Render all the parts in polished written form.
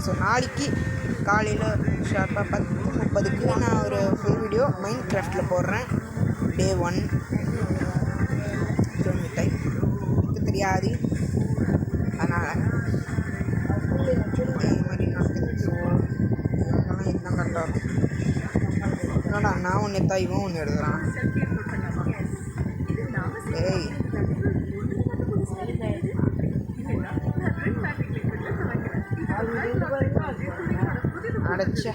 So நாளைக்கு காலையில் ஷார்ப்பாக 10:30க்கு நான் ஒரு ஃபுல் வீடியோ மைண்ட் கிராஃப்டில் போடுறேன். Day 1 டைப் எனக்கு தெரியாது, அதனால் இதே மாதிரி நடக்குது. ஸோ இவங்கெல்லாம் இதுதான் கரெக்டாக இருக்கும். என்னடா நான் ஒன்று எடுத்தா இவன் ஒன்று எடுக்கிறான். ஏய் அடைச்ச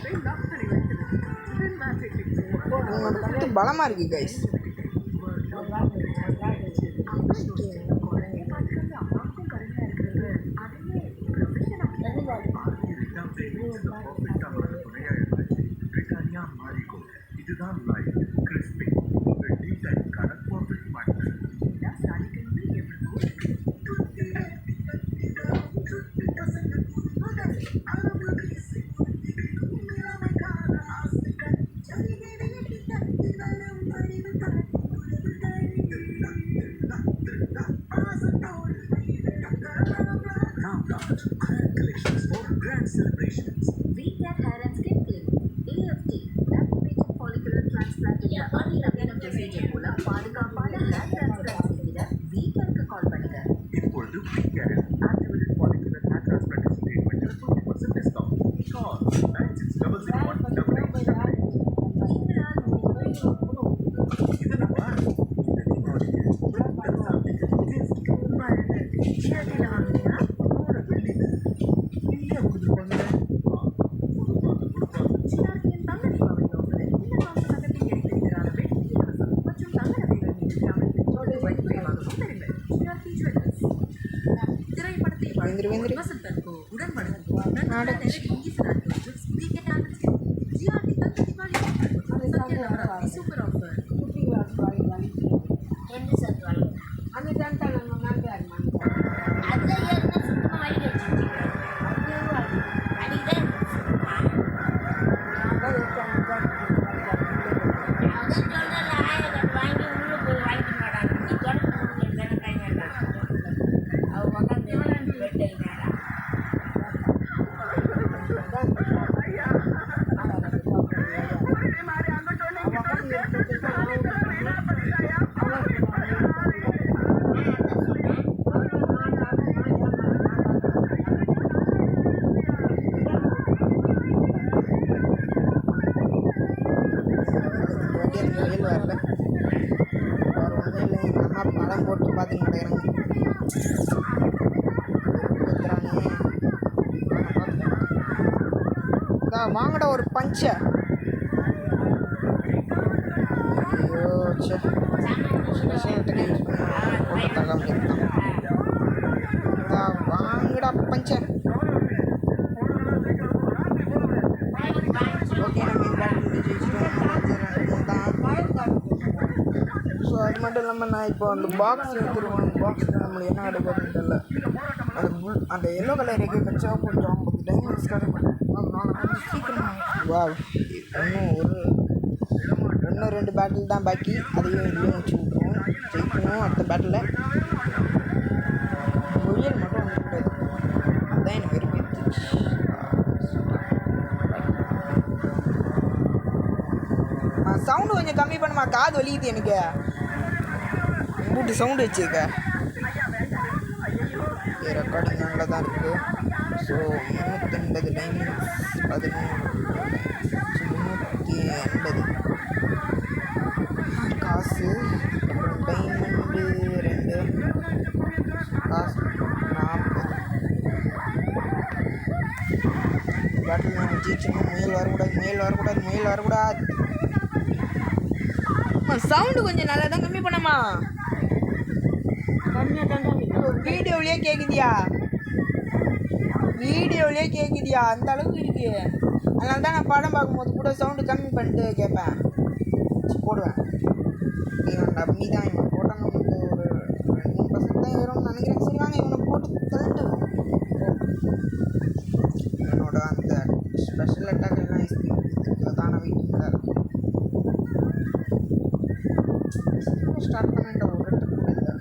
உங்களோட குத்து பலமாக இருக்குது guys. Collections for grand celebrations. We can hair and skin clean. AFT, activated follicular transplant in the அதிநவீன procedure மூலம் பாதுகாப்பான hair transplant செய்கிற வீக்கருக்கு கால் பண்ணுங்க. இப்பொழுது weaker activated follicular hair transplantation treatment 20% discount. Call 96001888. படம் போட்டு பார்த்துன்னு கிடைக்கிறாங்க. வாங்கடா ஒரு பஞ்ச. ஐயோ வாங்கடா பஞ்ச. ஓகே ஸோ அது மட்டும் இல்லாமல் நான் இப்போ அந்த பாக்ஸ் எடுத்துருவேன். பாக்ஸில் நம்மளுக்கு என்ன கிடைக்காதுன்னு தெரியல. அந்த எல்லோ கலர் எங்கே வச்சா கொஞ்சம் 50 டைமண்ட்ஸ் கிடைக்கும். சீக்கிரம் வா. இன்னும் 2 பேட்டில் தான் பாக்கி. அதையும் இதையும் வச்சு விட்டுருவோம். ஜெயிக்கணும் அடுத்த பேட்டில். முயல் மட்டும் வந்துக்கூடாது, அதுதான் எனக்கு விரும்பிடுச்சு. சவுண்டு கொஞ்சம் கம்மி பண்ணுமா, காது வலிக்குது எனக்கு. கூட்டு சவுண்டு வச்சுருக்க. ரெக்கார்டிங் நல்லா தான் இருக்குது. ஸோ 380 டைமண்ட்ஸ் 380 காசு. டைமண்டு 2 காசு 40. பேட்டில் நான் ஜெயிச்சணும். முயல் வரக்கூடாது. சவுண்டு கொஞ்சம் நல்லா தான் கம்மி பண்ணமா. வீடியோவிலே கேட்குதியா அந்த அளவுக்கு இருக்கு. அதனால தான் நான் படம் பார்க்கும்போது கூட சவுண்டு கம்மி பண்ணிட்டு கேட்பேன், போடுவேன். கம்மி தான் இவன் போட்டாங்க. ஒரு 2% தான் வரும்னு நினைக்கிறேன். சரி வாங்க இவனை போட்டு தள்ளிட்டு என்னோட அந்த ஸ்பெஷல் அட்டாக் எல்லாம் இதில் தானே வீட்டில் ஸ்டார்ட் பண்ணிட்ட ஒரு இல்லை.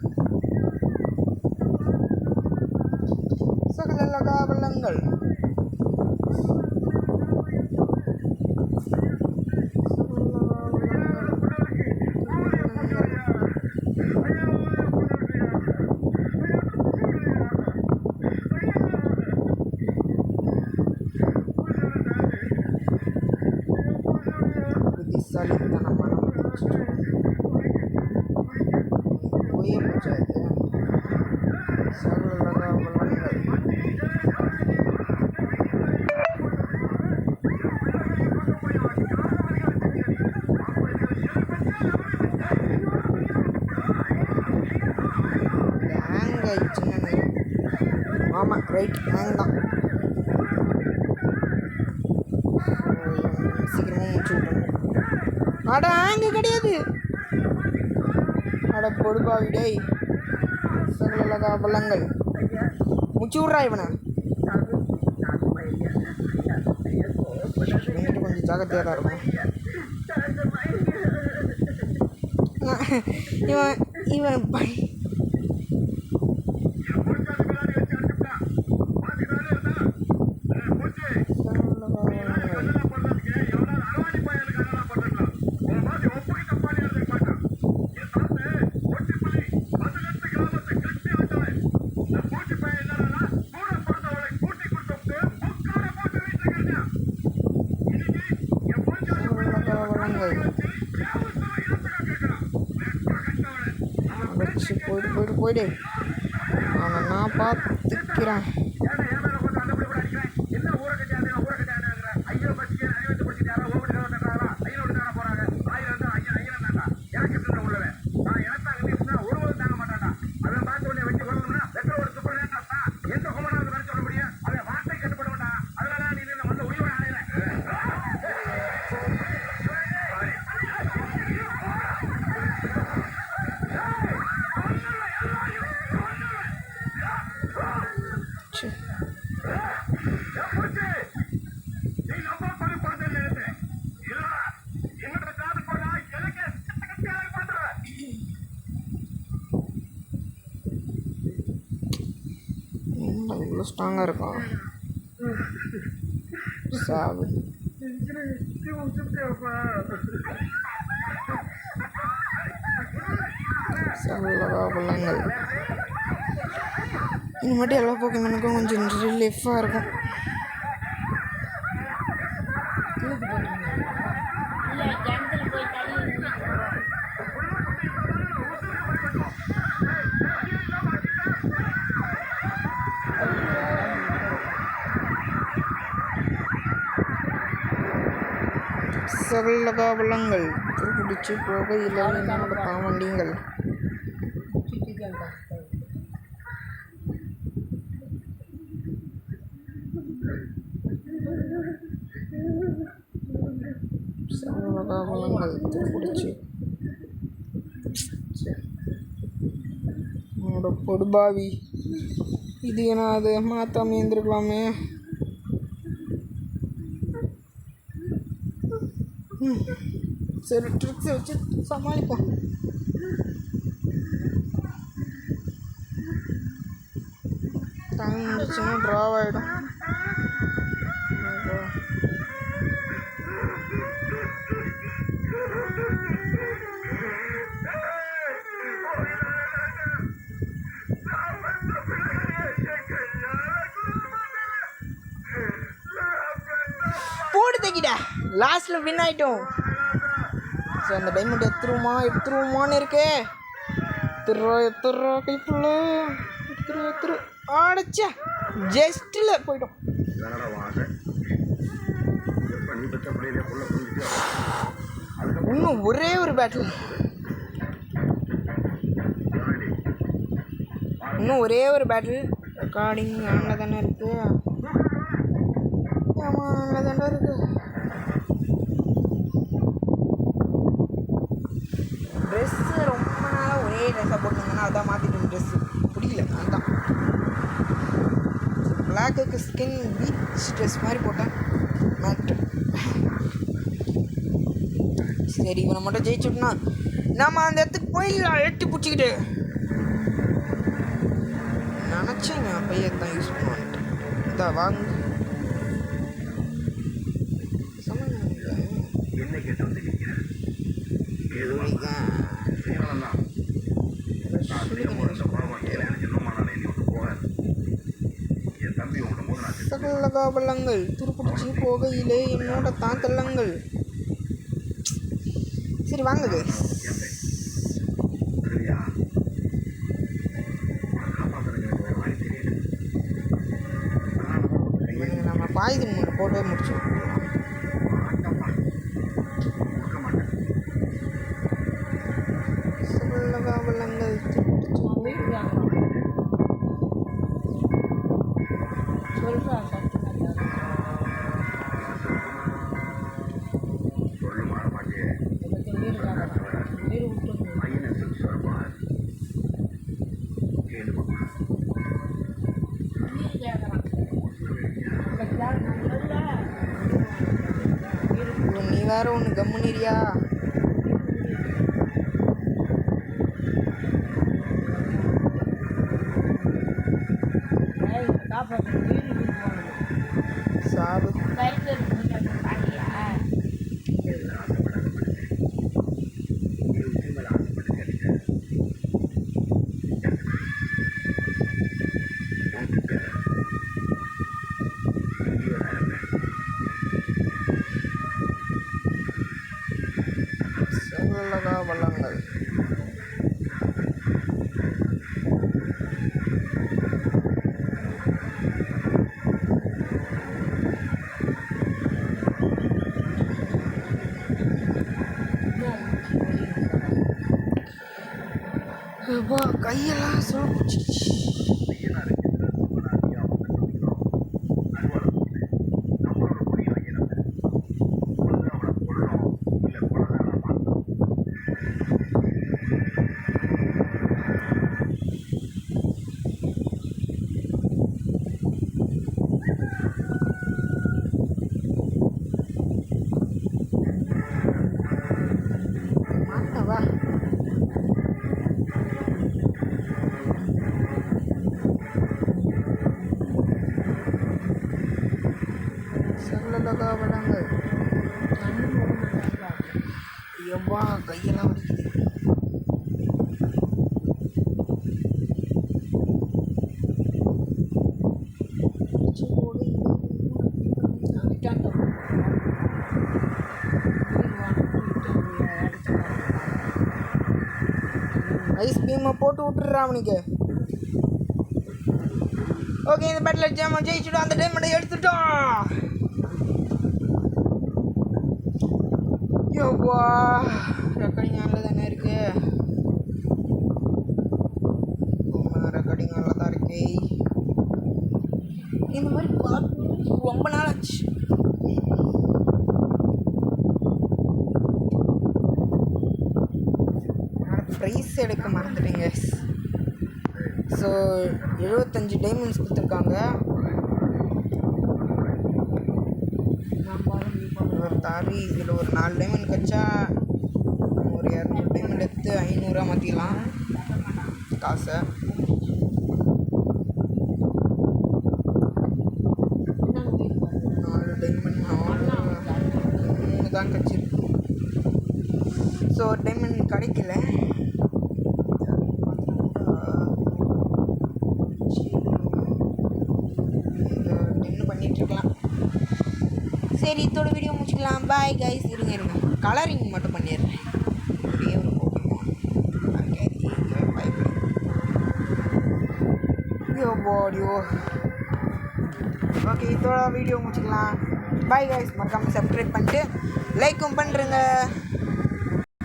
சகல வல்லங்கள் சகலகா வளங்கள். ஹேங் ஆயிடுச்சுன்னு ஆமாம் ரைட் ஹேங் தான். சீக்கிரமாக முடிச்சு விட்டோம். அட ஹேங்கு கிடையாது. அட பொடுபாவி டேய். சகலகா வளங்கள். முடிச்சு விட்றா இவனை. இவன்கிட்ட கொஞ்சம் ஜாக்கிரதையாக தான் இருக்கும். இவன் இவன் போயிடு போயிடு. அவனை நான் பார்த்துக்கிறேன். இவ்வளோ ஸ்ட்ராங்காக இருக்கும். சாவு. சகலகா வளங்கள். இனிமேட்டு எல்லா போக்கேமனுக்கும் கொஞ்சம் ரிலீஃபாக இருக்கும். சகலகா வளங்கள். துருப்பிடிச்சு போக இல்லை என்னோட பாவண்டிங்கள். சகலகா வளங்கள். துருப்பிடிச்சு என்னோட பொடுபாவி. இது ஏன்னா அது மாற்றாம இருந்திருக்கலாமே. சரி ட்ரிக்ஸை வச்சு சமாளிப்போம். டைம் முடிச்சுன்னா ட்ராவ் ஆகிடும். போடு தைக்கிட்ட லாஸ்ட்டில் வின் ஆகிட்டோம். ஸோ அந்த டைமண்ட் எடுத்துருவோமான்னு இருக்கே. எத்துறா கைப்புள்ள எத்துரு ஆடச்சா ஜஸ்ட்டில் போயிட்டோம். இன்னும் ஒரே ஒரு பேட்டில். ரெக்கார்டிங் ஆனில் தானே இருக்குது. ஆமாம் ஆனில் தானே இருக்குது. ட்ரெஸ்ஸு ரொம்ப நாளாக ஒரே ட்ரெஸ்ஸாக போட்டுருந்தேன்னா அதான் மாற்றிட்டேன். ட்ரெஸ்ஸு பிடிக்கல. அதுதான் பிளாக்குக்கு ஸ்கின் பீச் ட்ரெஸ் மாதிரி போட்டேன். மேட்டு சரி இவனை மட்டும் ஜெயிச்சுட்டோன்னா நாம் அந்த இடத்துக்கு போயிடலாம். எட்டி பிடிச்சிக்கிட்டு நினச்சேங்க பையன் தான் யூஸ் பண்ணுவான்ட்டு. இதா வாங்க சகலகா வளங்கள். துருப்பிடிச்சி போகையிலே என்னோட தான் தள்ளங்கள். சரி வாங்க பாய்சன் ஒன்று போட்டே முடிச்சோம். சொல்லகாவலங்கள் நீ வேற ஒன்று கம்முனிரியா. சாவு சொல்லகாவலங்கள் கையெல்லாம் சொல்லிச்சு. மாட்டவா சொல்லகாவலங்கள் எவ்வா கையெல்லாம் வலிக்குது. ஐஸ் பீமை போட்டு விட்டுடுறா அவனுக்கு. ஓகே, இந்த பேட்டில் ஜாம ஜெயிச்சுட்டோம். அந்த டைமண்டை எடுத்துட்டோம். யோவா ரெக்கார்டிங் ஆனில் தானே இருக்கு. ரெக்கார்டிங் ஆனில் தான் இருக்கு. இந்த மாதிரி பார்த்து ரொம்ப நாள் ஆச்சு. ப்ரைஸ் எடுக்க மறந்துட்டீங்க. ஸோ 75 டைமண்ட்ஸ் கொடுத்துருக்காங்க. ஒரு தாரி இதில் ஒரு 4 டைமண்ட் கச்சா ஒரு 200 டைமண்ட் எடுத்து 500 மாற்றிக்கலாம் காசை. தான் கச்சிருக்கு. ஸோ டைமண்ட் கிடைக்கல. பண்ணிட்டுருக்கலாம். சரி, இதோட வீடியோ முடிச்சுக்கலாம். Bye guys. இருங்க கலரிங் மட்டும் பண்ணிடுறேன். ஒரே ஒரு பாடியோ. ஓகே, இதோட வீடியோ முடிச்சுக்கலாம். Bye guys. மறக்காமல் சப்ஸ்கிரைப் பண்ணிட்டு லைக்கும் பண்ணுறேங்க.